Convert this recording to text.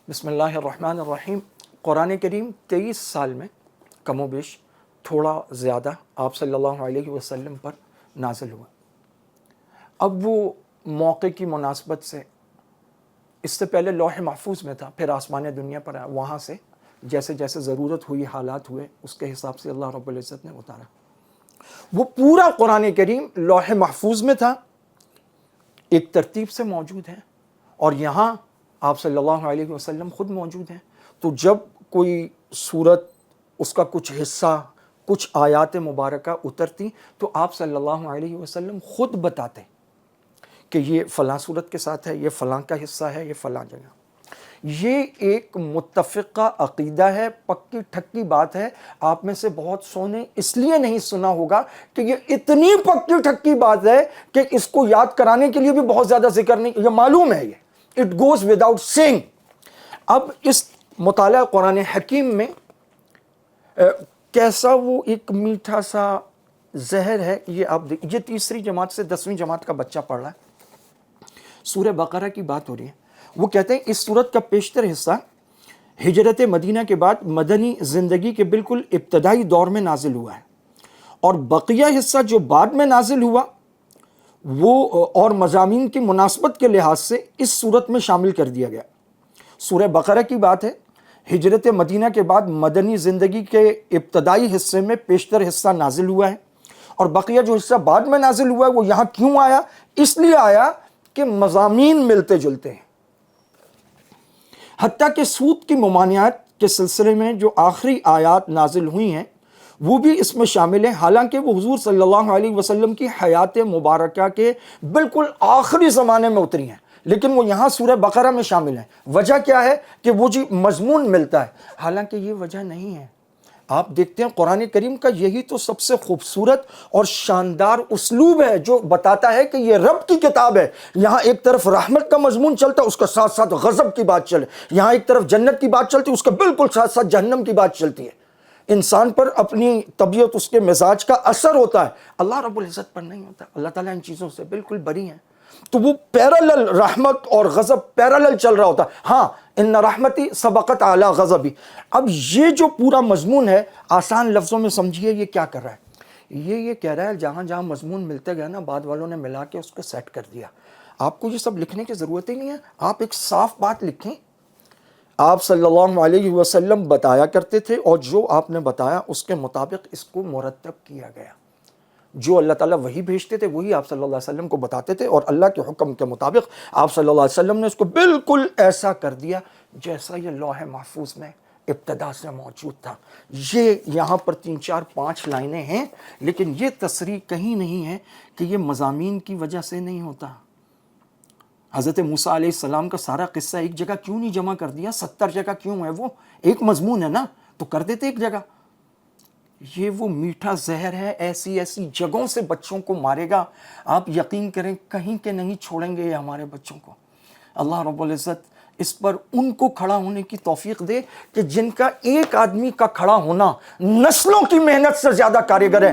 بسم اللہ الرحمن الرحیم۔ قرآن کریم 23 سال میں کم و بیش تھوڑا زیادہ آپ صلی اللہ علیہ وسلم پر نازل ہوا۔ اب وہ موقع کی مناسبت سے، اس سے پہلے لوح محفوظ میں تھا، پھر آسمان دنیا پر آیا، وہاں سے جیسے جیسے ضرورت ہوئی، حالات ہوئے، اس کے حساب سے اللہ رب العزت نے اتارا۔ وہ پورا قرآن کریم لوح محفوظ میں تھا، ایک ترتیب سے موجود ہے، اور یہاں آپ صلی اللہ علیہ وسلم خود موجود ہیں۔ تو جب کوئی صورت، اس کا کچھ حصہ، کچھ آیات مبارکہ اترتی تو آپ صلی اللہ علیہ وسلم خود بتاتے کہ یہ فلاں صورت کے ساتھ ہے، یہ فلاں کا حصہ ہے، یہ فلاں جگہ۔ یہ ایک متفقہ عقیدہ ہے، پکی ٹھکی بات ہے۔ آپ میں سے بہت سو نے اس لیے نہیں سنا ہوگا کہ یہ اتنی پکی ٹھکی بات ہے کہ اس کو یاد کرانے کے لیے بھی بہت زیادہ ذکر نہیں، یہ معلوم ہے، یہ اٹ گوز وداؤٹ سینگ۔ اب اس مطالعہ قرآن حکیم میں کیسا وہ ایک میٹھا سا زہر ہے، یہ آپ دیکھ، یہ تیسری جماعت سے 10ویں جماعت کا بچہ پڑھ رہا ہے، سورہ بقرہ کی بات ہو رہی ہے۔ وہ کہتے ہیں اس سورت کا بیشتر حصہ ہجرت مدینہ کے بعد مدنی زندگی کے بالکل ابتدائی دور میں نازل ہوا ہے، اور بقیہ حصہ جو بعد میں نازل ہوا وہ اور مضامین کی مناسبت کے لحاظ سے اس صورت میں شامل کر دیا گیا۔ سورہ بقرہ کی بات ہے، ہجرت مدینہ کے بعد مدنی زندگی کے ابتدائی حصے میں بیشتر حصہ نازل ہوا ہے، اور بقیہ جو حصہ بعد میں نازل ہوا ہے وہ یہاں کیوں آیا؟ اس لیے آیا کہ مضامین ملتے جلتے ہیں۔ حتیٰ کہ سود کی ممانعت کے سلسلے میں جو آخری آیات نازل ہوئی ہیں وہ بھی اس میں شامل ہیں، حالانکہ وہ حضور صلی اللہ علیہ وسلم کی حیات مبارکہ کے بالکل آخری زمانے میں اتری ہیں، لیکن وہ یہاں سورہ بقرہ میں شامل ہیں۔ وجہ کیا ہے؟ کہ وہ جی مضمون ملتا ہے، حالانکہ یہ وجہ نہیں ہے۔ آپ دیکھتے ہیں قرآن کریم کا یہی تو سب سے خوبصورت اور شاندار اسلوب ہے جو بتاتا ہے کہ یہ رب کی کتاب ہے۔ یہاں ایک طرف رحمت کا مضمون چلتا ہے، اس کا ساتھ ساتھ غضب کی بات چلے، یہاں ایک طرف جنت کی بات چلتی ہے، اس کا بالکل ساتھ ساتھ جہنم کی بات چلتی ہے۔ انسان پر اپنی طبیعت، اس کے مزاج کا اثر ہوتا ہے، اللہ رب العزت پر نہیں ہوتا۔ اللہ تعالیٰ ان چیزوں سے بالکل بری ہیں، تو وہ پیرالل رحمت اور غضب پیرالل چل رہا ہوتا ہے۔ ہاں، ان رحمتی سبقت اعلی غضبی۔ اب یہ جو پورا مضمون ہے، آسان لفظوں میں سمجھیے یہ کیا کر رہا ہے؟ یہ کہہ رہا ہے جہاں جہاں مضمون ملتے گئے نا، بعد والوں نے ملا کے اس کو سیٹ کر دیا۔ آپ کو یہ سب لکھنے کی ضرورت ہی نہیں ہے، آپ ایک صاف بات لکھیں۔ آپ صلی اللہ علیہ وسلم بتایا کرتے تھے، اور جو آپ نے بتایا اس کے مطابق اس کو مرتب کیا گیا۔ جو اللہ تعالیٰ وہی بھیجتے تھے وہی آپ صلی اللہ علیہ وسلم کو بتاتے تھے، اور اللہ کے حکم کے مطابق آپ صلی اللہ علیہ وسلم نے اس کو بالکل ایسا کر دیا جیسا یہ لوح محفوظ میں ابتدا سے موجود تھا۔ یہ یہاں پر 3 4 5 لائنیں ہیں، لیکن یہ تصریح کہیں نہیں ہے کہ یہ مضامین کی وجہ سے نہیں ہوتا۔ حضرت موسیٰ علیہ السلام کا سارا قصہ ایک جگہ کیوں نہیں جمع کر دیا؟ 70 جگہ کیوں ہے؟ وہ ایک مضمون ہے نا، تو کر دیتے ایک جگہ۔ یہ وہ میٹھا زہر ہے، ایسی ایسی جگہوں سے بچوں کو مارے گا، آپ یقین کریں کہیں کے نہیں چھوڑیں گے یہ ہمارے بچوں کو۔ اللہ رب العزت اس پر ان کو کھڑا ہونے کی توفیق دے کہ جن کا ایک آدمی کا کھڑا ہونا نسلوں کی محنت سے زیادہ کارگر ہے۔